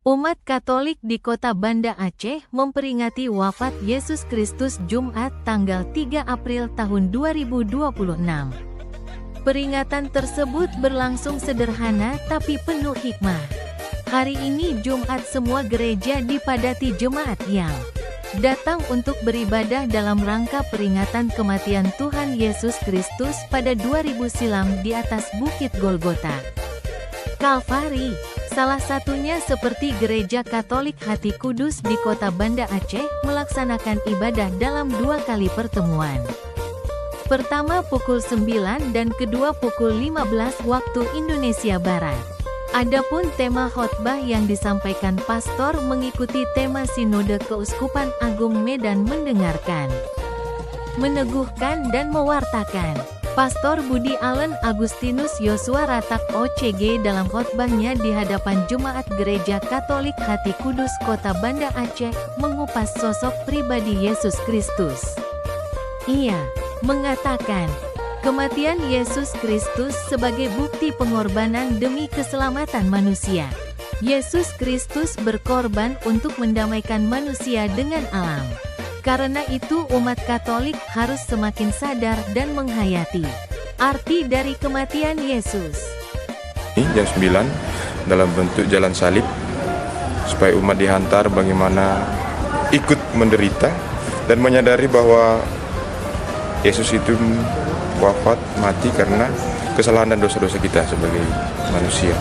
Umat Katolik di Kota Banda Aceh memperingati wafat Yesus Kristus Jumat tanggal 3 April tahun 2026. Peringatan tersebut berlangsung sederhana tapi penuh hikmah. Hari ini Jumat semua gereja dipadati jemaat yang datang untuk beribadah dalam rangka peringatan kematian Tuhan Yesus Kristus pada 2000 silam di atas Bukit Golgota, Kalvari. Salah satunya seperti Gereja Katolik Hati Kudus di Kota Banda Aceh melaksanakan ibadah dalam 2 kali pertemuan. Pertama pukul 9 dan kedua pukul 15 waktu Indonesia Barat. Adapun tema khotbah yang disampaikan pastor mengikuti tema Sinode Keuskupan Agung Medan mendengarkan, meneguhkan dan mewartakan. Pastor Budi Allen Agustinus Yosua Ratak OCG dalam khotbahnya di hadapan jemaat Gereja Katolik Hati Kudus Kota Banda Aceh mengupas sosok pribadi Yesus Kristus. Ia mengatakan, kematian Yesus Kristus sebagai bukti pengorbanan demi keselamatan manusia. Yesus Kristus berkorban untuk mendamaikan manusia dengan alam. Karena itu umat Katolik harus semakin sadar dan menghayati arti dari kematian Yesus. Jam 9 dalam bentuk jalan salib, supaya umat dihantar bagaimana ikut menderita dan menyadari bahwa Yesus itu wafat, mati karena kesalahan dan dosa-dosa kita sebagai manusia.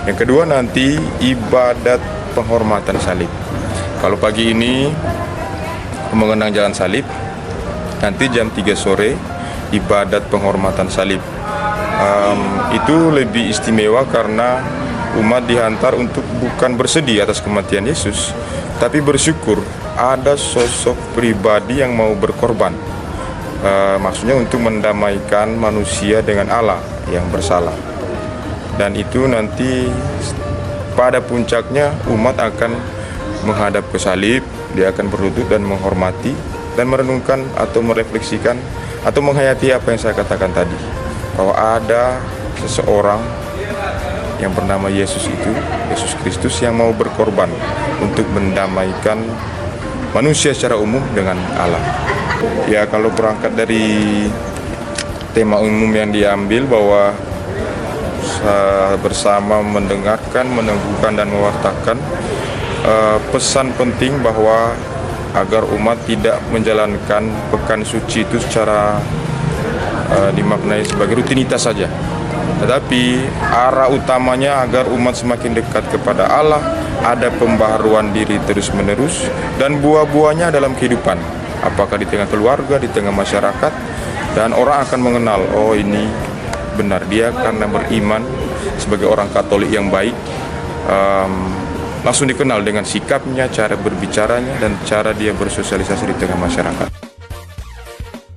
Yang kedua nanti ibadat penghormatan salib. Kalau pagi ini mengenang jalan salib, nanti jam 3 sore ibadat penghormatan salib. Itu lebih istimewa karena umat dihantar untuk bukan bersedih atas kematian Yesus, tapi bersyukur ada sosok pribadi yang mau berkorban. Maksudnya untuk mendamaikan manusia dengan Allah yang bersalah. Dan itu nanti pada puncaknya umat akan menghadap ke salib. Dia akan berlutut dan menghormati dan merenungkan atau merefleksikan atau menghayati apa yang saya katakan tadi, bahwa ada seseorang yang bernama Yesus itu, Yesus Kristus, yang mau berkorban untuk mendamaikan manusia secara umum dengan Allah. Ya, kalau berangkat dari tema umum yang diambil bahwa bersama mendengarkan, meneguhkan dan mewartakan, pesan penting bahwa agar umat tidak menjalankan pekan suci itu secara dimaknai sebagai rutinitas saja, tetapi arah utamanya agar umat semakin dekat kepada Allah, ada pembaharuan diri terus-menerus dan buah-buahnya dalam kehidupan, apakah di tengah keluarga, di tengah masyarakat, dan orang akan mengenal, oh ini benar dia karena beriman sebagai orang Katolik yang baik. Langsung dikenal dengan sikapnya, cara berbicaranya, dan cara dia bersosialisasi di tengah masyarakat.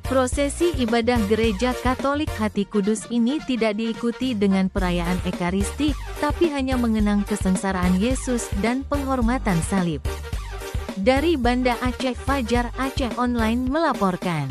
Prosesi ibadah Gereja Katolik Hati Kudus ini tidak diikuti dengan perayaan Ekaristik, tapi hanya mengenang kesengsaraan Yesus dan penghormatan salib. Dari Banda Aceh, Fajar Aceh Online melaporkan.